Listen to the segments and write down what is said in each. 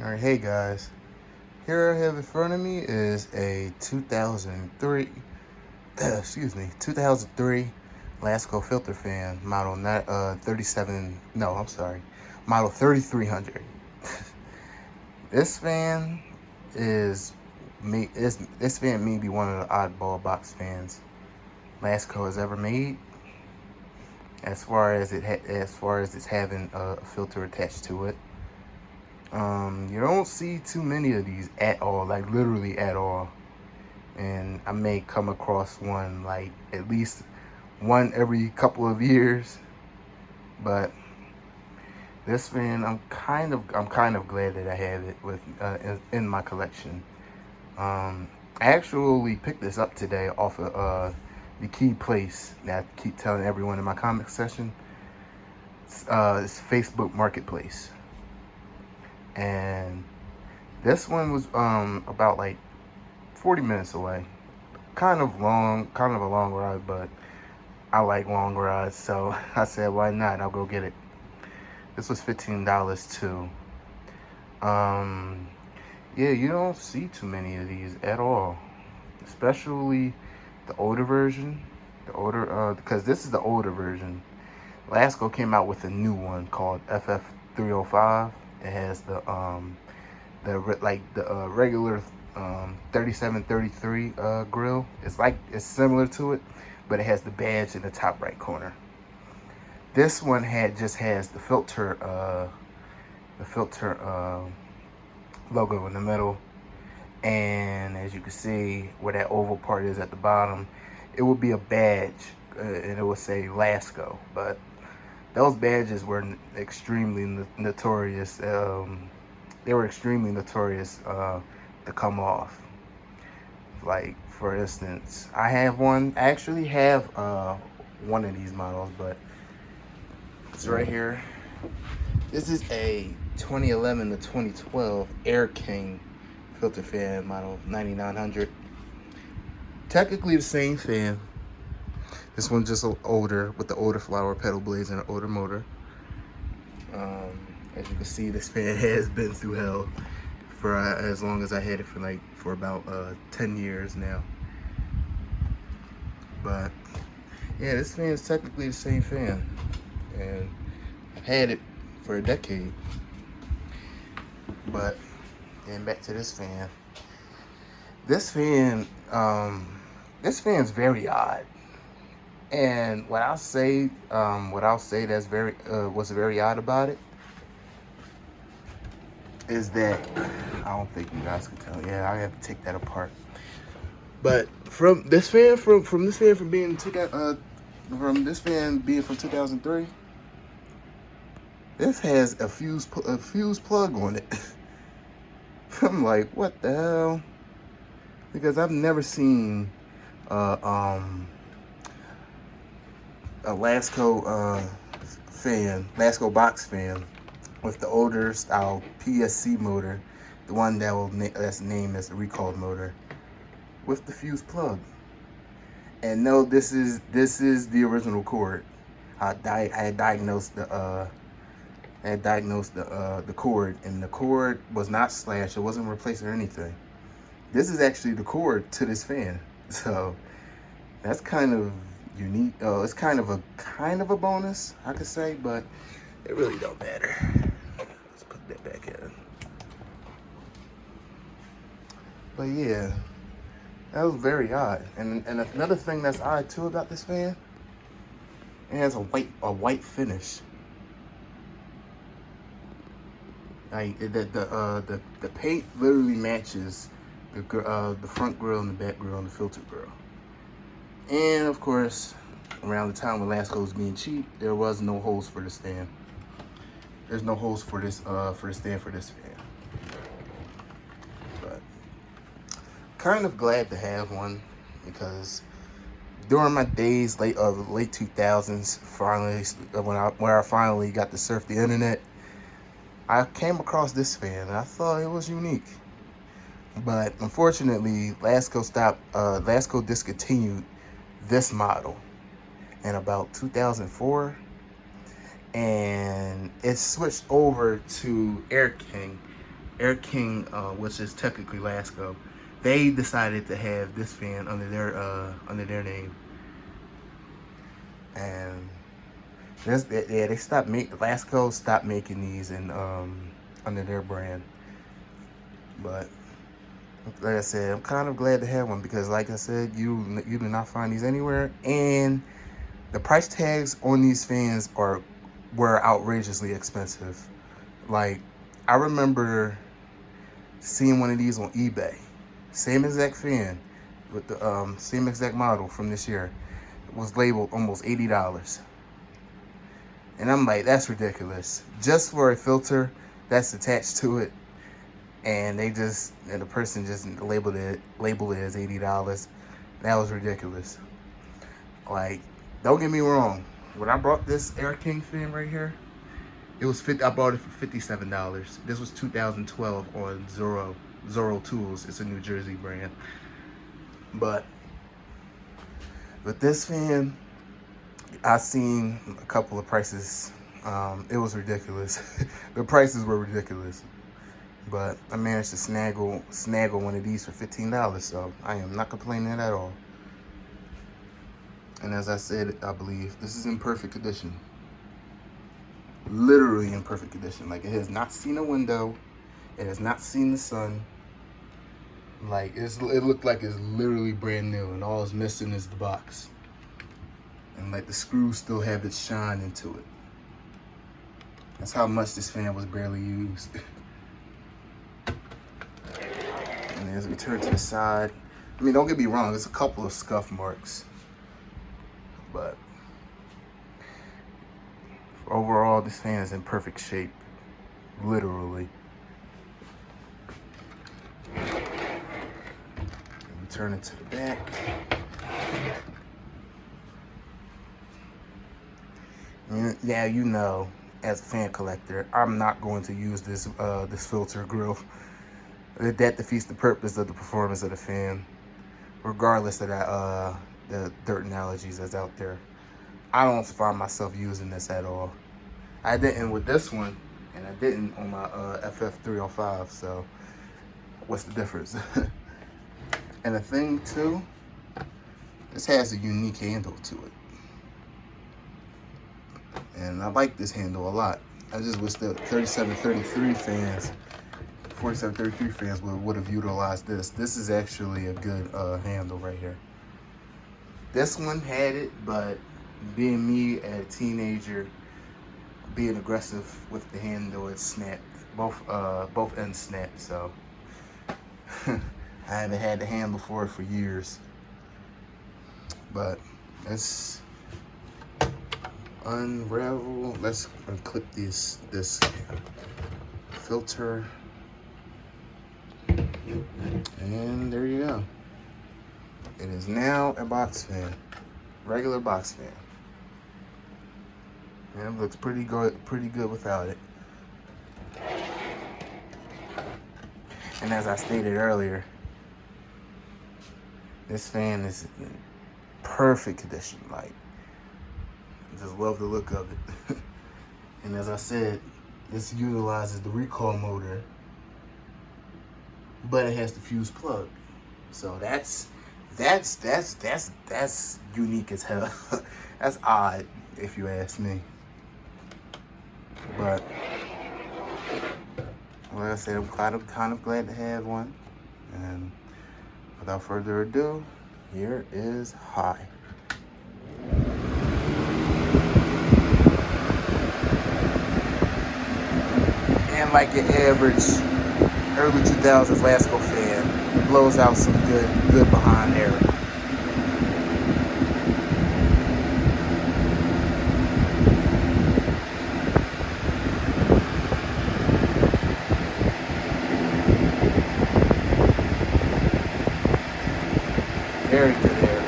Alright, hey guys. Here I have in front of me is a 2003, excuse me, 2003 Lasko filter fan, model not 37. No, I'm sorry, model 3300. This fan is this fan may be one of the oddball box fans Lasko has ever made, as far as it's having a filter attached to it. You don't see too many of these at all, like literally at all. And I may come across one like at least one every couple of years. But this fan, I'm kind of glad that I have it with in my collection. I actually picked this up today off of the key place that I keep telling everyone in my comment section. It's Facebook Marketplace, and this one was about like 40 minutes away. Kind of a long ride, but I like long rides, so I said, why not? I'll go get it. This was $15 too. Um, yeah, you don't see too many of these at all, especially the older version. Because this is the older version. Lasko came out with a new one called FF305. It has the regular 3733 grill. It's similar to it, but it has the badge in the top right corner. This one just has the filter logo in the middle, and as you can see where that oval part is at the bottom, it would be a badge, and it would say Lasko. But those badges were extremely notorious. They were extremely notorious to come off. Like, for instance, I actually have one of these models, but it's right here. This is a 2011 to 2012 Air King filter fan model 9900. Technically the same fan. This one's just older, with the older flower pedal blades and an older motor. As you can see, this fan has been through hell for as long as I had it for about 10 years now. But yeah, this fan is technically the same fan, and I've had it for a decade. But getting back to this fan, this fan, this fan's very odd. And what I'll say that's what's very odd about it is that I don't think you guys can tell. Yeah, I have to take that apart. But from this fan, from this fan being from 2003, this has a fuse plug on it. I'm like, what the hell? Because I've never seen a Lasko box fan with the older style PSC motor, the one that's named as the recalled motor, with the fuse plug. And no, this is the original cord. I had diagnosed the cord, and the cord was not slashed. It wasn't replaced or anything. This is actually the cord to this fan, so that's kind of unique. It's kind of a bonus, I could say, but it really don't matter. Let's put that back in. But yeah, that was very odd. And another thing that's odd too about this fan, it has a white finish. Like the paint literally matches the front grill and the back grill and the filter grill. And of course, around the time when Lasko was being cheap, there was no holes for the stand. There's no holes for this stand for this fan. But kind of glad to have one, because during my days late 2000s, finally when I finally got to surf the internet, I came across this fan and I thought it was unique. But unfortunately, Lasko discontinued this model in about 2004, and it switched over to Air King Air King, which is technically Lasko, they decided to have this fan under their name, and they stopped Lasko stopped making these and under their brand. But like I said, I'm kind of glad to have one because, like I said, you do not find these anywhere, and the price tags on these fans were outrageously expensive. Like, I remember seeing one of these on eBay, same exact fan with the same exact model from this year. It was labeled almost $80, and I'm like, that's ridiculous. Just for a filter that's attached to it, and the person just labeled it as $80. That was ridiculous. Like, don't get me wrong. When I brought this Air King fan right here, it was I bought it for $57. This was 2012 on Zorro Tools. It's a New Jersey brand. But with this fan, I seen a couple of prices. It was ridiculous. The prices were ridiculous. But I managed to snaggle one of these for $15, so I am not complaining at all. And as I said, I believe this is in perfect condition. Literally in perfect condition. Like, it has not seen a window. It has not seen the sun. Like, it looked like it's literally brand new, and all it's missing is the box. And like, the screws still have its shine into it. That's how much this fan was barely used. And as we turn to the side, I mean, don't get me wrong, there's a couple of scuff marks, but overall, this fan is in perfect shape, literally. And we turn it to the back. Now, you know, as a fan collector, I'm not going to use this filter grill. That defeats the purpose of the performance of the fan, regardless of the dirt analogies that's out there. I don't find myself using this at all. I didn't with this one, and I didn't on my FF305, so what's the difference? And the thing too, this has a unique handle to it. And I like this handle a lot. I just wish the 3733 fans would have utilized this. This is actually a good handle right here. This one had it, but being me as a teenager, being aggressive with the handle, it snapped. Both ends snapped, so I haven't had the handle for it for years. But let's unravel. Let's unclip this filter. And there you go. It is now a box fan, regular box fan. And it looks pretty good without it. And as I stated earlier, this fan is in perfect condition. Like, I just love the look of it. And as I said, this utilizes the recoil motor, but it has the fuse plug. So that's unique as hell. That's odd, if you ask me. But like I said, I'm kind of glad to have one. And without further ado, here is High. And like your average early 2000s Lasko fan, it blows out some good behind air. Very good air.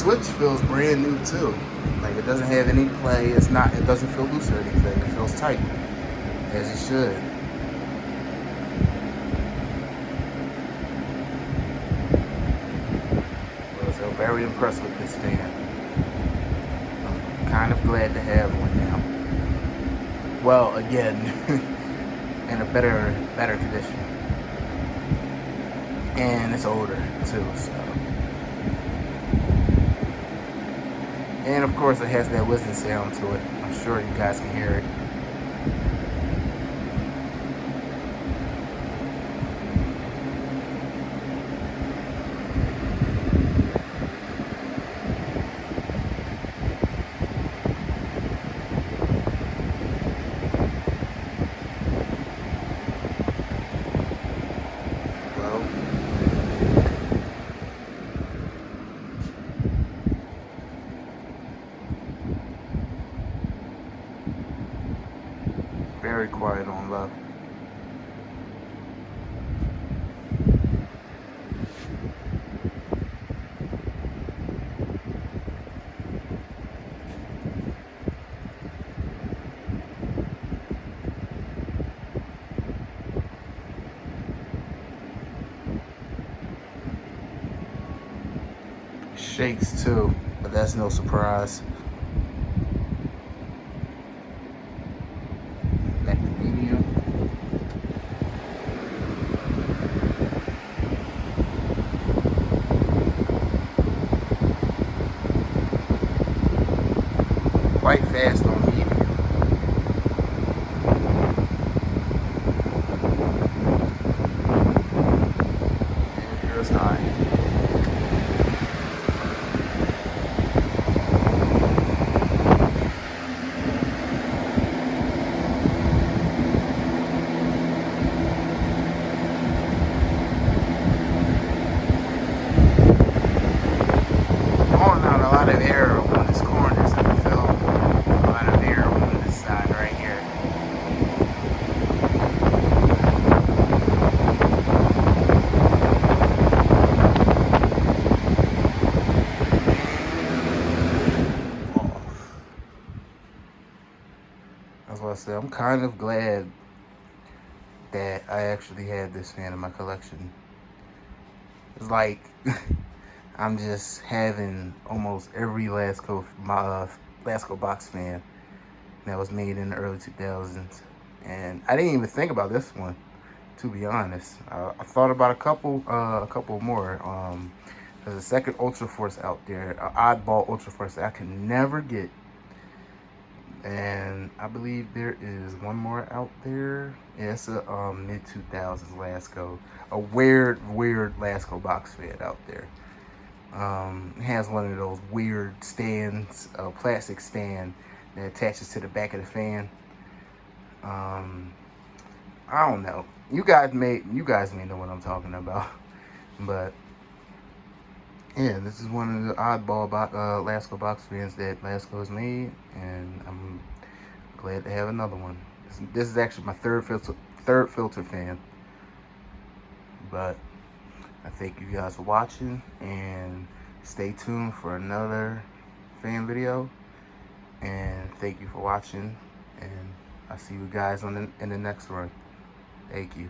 switch feels brand new too. Like it doesn't have any play. It doesn't feel loose or anything. It feels tight, as it should. So very impressed with this fan. I'm kind of glad to have one now. Well, again, in a better condition, and it's older too. So, and of course, it has that whistling sound to it. I'm sure you guys can hear it. Well, very quiet on low. Shakes too, but that's no surprise. Back to medium. Quite fast on medium. And here's high. Pulling out a lot of air on this corners. I can feel a lot of air on this side right here. Off. That's what I said. I'm kind of glad that I actually had this fan in my collection. It's like I'm just having almost every Lasko box fan that was made in the early 2000s, and I didn't even think about this one, to be honest. I thought about a couple more. There's a second Ultra Force out there, an oddball Ultra Force that I can never get, and I believe there is one more out there. Yeah, it's a mid 2000s Lasko, a weird Lasko box fan out there. It has one of those weird stands, a plastic stand that attaches to the back of the fan. I don't know. You guys may know what I'm talking about, but yeah, this is one of the oddball Lasko box fans that Lasko has made, and I'm glad to have another one. This is actually my third filter fan, but I thank you guys for watching, and stay tuned for another fan video. And thank you for watching, and I'll see you guys in the next one. Thank you.